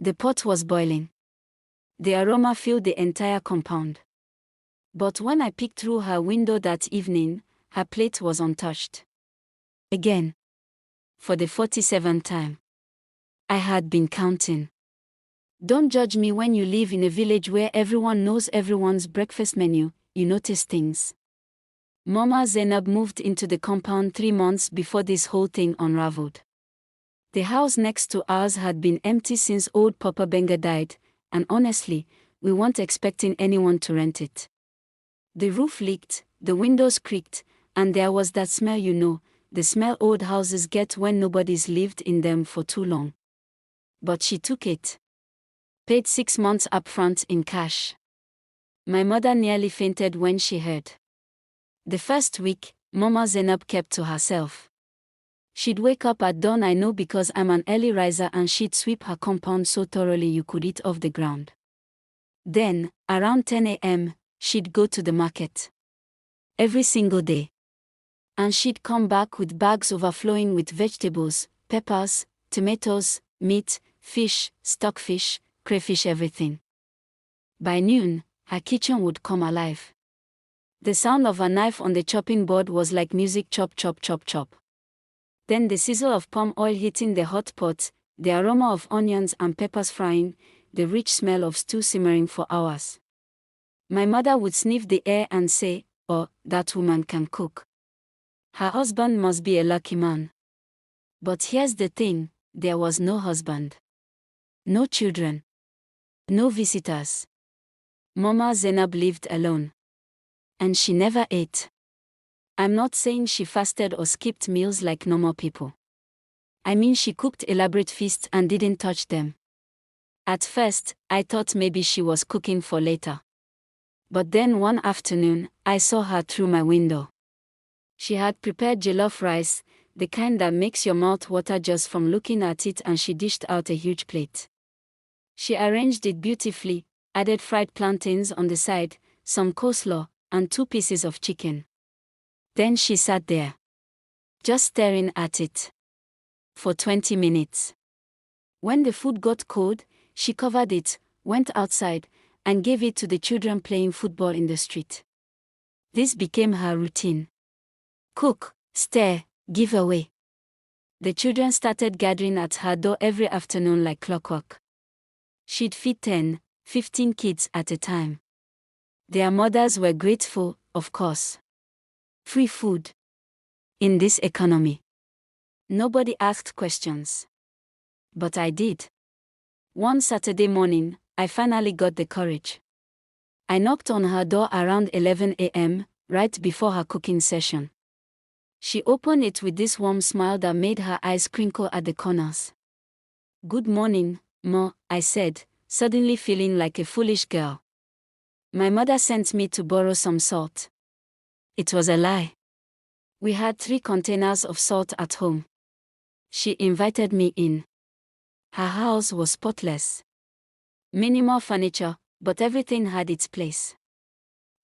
The pot was boiling. The aroma filled the entire compound. But when I peeked through her window that evening, her plate was untouched. Again. For the 47th time. I had been counting. Don't judge me when you live in a village where everyone knows everyone's breakfast menu, you notice things. Mama Zainab moved into the compound 3 months before this whole thing unraveled. The house next to ours had been empty since old Papa Benga died, and honestly, we weren't expecting anyone to rent it. The roof leaked, the windows creaked, and there was that smell, the smell old houses get when nobody's lived in them for too long. But she took it. Paid 6 months upfront in cash. My mother nearly fainted when she heard. The first week, Mama Zainab kept to herself. She'd wake up at dawn, I know, because I'm an early riser, and she'd sweep her compound so thoroughly you could eat off the ground. Then, around 10 a.m., she'd go to the market. Every single day. And she'd come back with bags overflowing with vegetables, peppers, tomatoes, meat, fish, stockfish, crayfish, everything. By noon, her kitchen would come alive. The sound of a knife on the chopping board was like music, chop, chop, chop, chop. Then the sizzle of palm oil hitting the hot pot, the aroma of onions and peppers frying, the rich smell of stew simmering for hours. My mother would sniff the air and say, "Oh, that woman can cook. Her husband must be a lucky man." But here's the thing, there was no husband. No children. No visitors. Mama Zainab lived alone. And she never ate. I'm not saying she fasted or skipped meals like normal people. I mean, she cooked elaborate feasts and didn't touch them. At first, I thought maybe she was cooking for later. But then one afternoon, I saw her through my window. She had prepared jollof rice, the kind that makes your mouth water just from looking at it, and she dished out a huge plate. She arranged it beautifully, added fried plantains on the side, some coleslaw, and 2 pieces of chicken. Then she sat there, just staring at it, for 20 minutes. When the food got cold, she covered it, went outside, and gave it to the children playing football in the street. This became her routine. Cook, stir, give away. The children started gathering at her door every afternoon like clockwork. She'd feed 10, 15 kids at a time. Their mothers were grateful, of course. Free food. In this economy. Nobody asked questions. But I did. One Saturday morning, I finally got the courage. I knocked on her door around 11 a.m., right before her cooking session. She opened it with this warm smile that made her eyes crinkle at the corners. "Good morning, Ma," I said, suddenly feeling like a foolish girl. "My mother sent me to borrow some salt." It was a lie. We had 3 containers of salt at home. She invited me in. Her house was spotless. Minimal furniture, but everything had its place.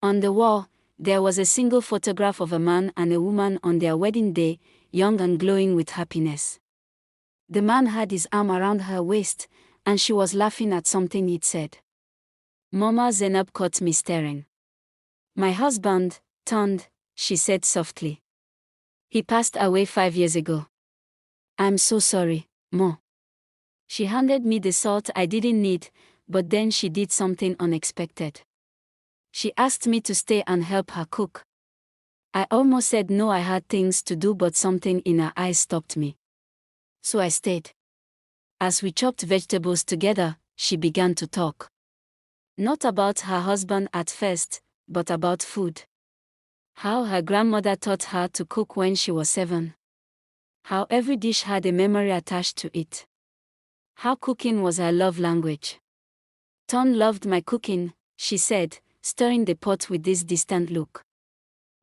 On the wall, there was a single photograph of a man and a woman on their wedding day, young and glowing with happiness. The man had his arm around her waist, and she was laughing at something he'd said. Mama Zainab caught me staring. "My husband, turned," she said softly. "He passed away 5 years ago." "I'm so sorry, Ma." She handed me the salt I didn't need, but then she did something unexpected. She asked me to stay and help her cook. I almost said no, I had things to do, but something in her eyes stopped me. So I stayed. As we chopped vegetables together, she began to talk. Not about her husband at first, but about food. How her grandmother taught her to cook when she was 7. How every dish had a memory attached to it. How cooking was her love language. "Ton loved my cooking," she said, stirring the pot with this distant look.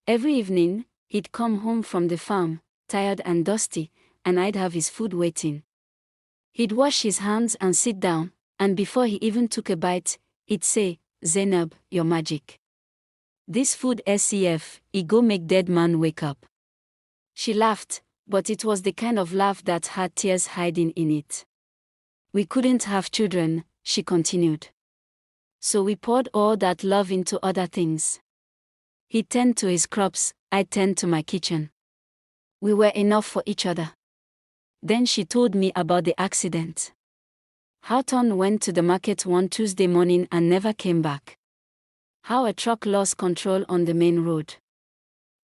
Every evening, he'd come home from the farm, tired and dusty, and I'd have his food waiting. He'd wash his hands and sit down, and before he even took a bite, he'd say, "Zainab, you're magic. This food SCF, it go make dead man wake up." She laughed, but it was the kind of laugh that had tears hiding in it. We couldn't have children, she continued. So we poured all that love into other things. He tended to his crops, I tended to my kitchen. We were enough for each other. Then she told me about the accident. How Ton went to the market one Tuesday morning and never came back. How a truck lost control on the main road.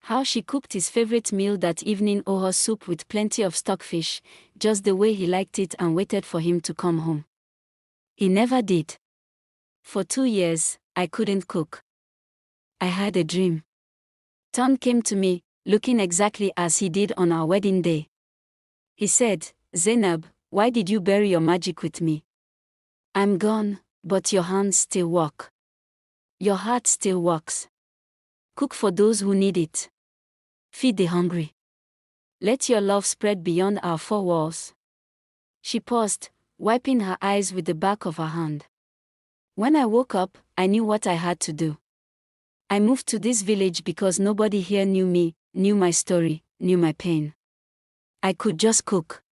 How she cooked his favorite meal that evening, oha soup with plenty of stockfish, just the way he liked it, and waited for him to come home. He never did. For 2 years, I couldn't cook. I had a dream. Ton came to me, looking exactly as he did on our wedding day. He said, "Zainab, why did you bury your magic with me? I'm gone, but your hands still work. Your heart still works. Cook for those who need it. Feed the hungry. Let your love spread beyond our 4 walls." She paused, wiping her eyes with the back of her hand. When I woke up, I knew what I had to do. I moved to this village because nobody here knew me, knew my story, knew my pain. I could just cook.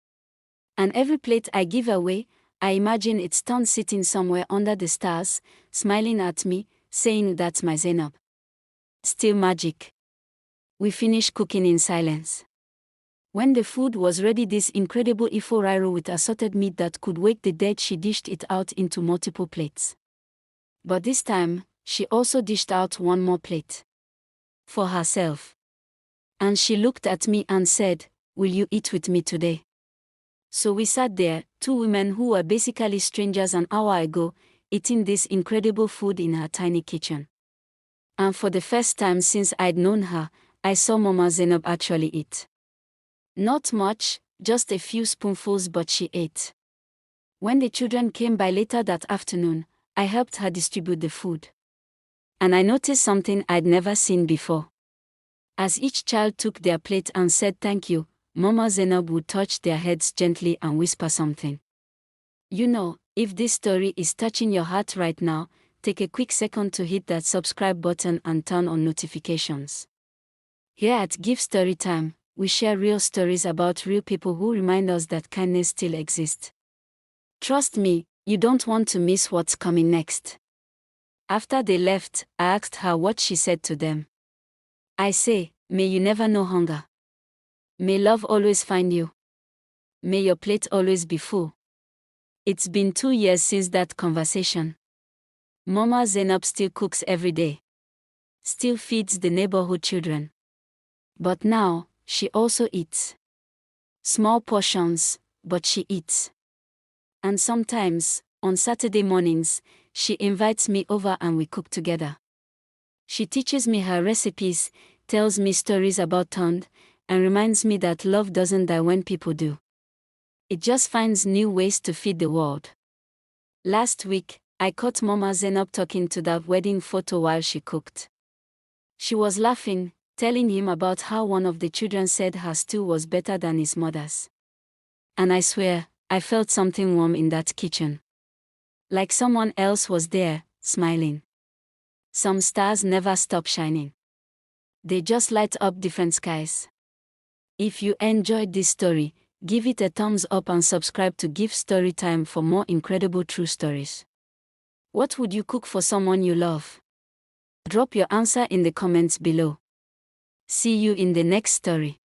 And every plate I give away, I imagine it's Ton sitting somewhere under the stars, smiling at me, saying, "That's my Zainab." Still magic. We finished cooking in silence. When the food was ready, this incredible ifo riro with assorted meat that could wake the dead, she dished it out into multiple plates. But this time, she also dished out one more plate. For herself. And she looked at me and said, "Will you eat with me today?" So we sat there, 2 women who were basically strangers an hour ago, eating this incredible food in her tiny kitchen. And for the first time since I'd known her, I saw Mama Zainab actually eat. Not much, just a few spoonfuls, but she ate. When the children came by later that afternoon, I helped her distribute the food. And I noticed something I'd never seen before. As each child took their plate and said thank you, Mama Zainab would touch their heads gently and whisper something. You know, if this story is touching your heart right now, take a quick second to hit that subscribe button and turn on notifications. Here at Give Story Time, we share real stories about real people who remind us that kindness still exists. Trust me, you don't want to miss what's coming next. After they left, I asked her what she said to them. I say, may you never know hunger. May love always find you. May your plate always be full. It's been 2 years since that conversation. Mama Zainab still cooks every day. Still feeds the neighborhood children. But now, she also eats. Small portions, but she eats. And sometimes, on Saturday mornings, she invites me over and we cook together. She teaches me her recipes, tells me stories about Ton, and reminds me that love doesn't die when people do. It just finds new ways to feed the world. Last week, I caught Mama Zainab talking to that wedding photo while she cooked. She was laughing, telling him about how one of the children said her stew was better than his mother's. And I swear, I felt something warm in that kitchen. Like someone else was there, smiling. Some stars never stop shining. They just light up different skies. If you enjoyed this story, give it a thumbs up and subscribe to Give Story Time for more incredible true stories. What would you cook for someone you love? Drop your answer in the comments below. See you in the next story.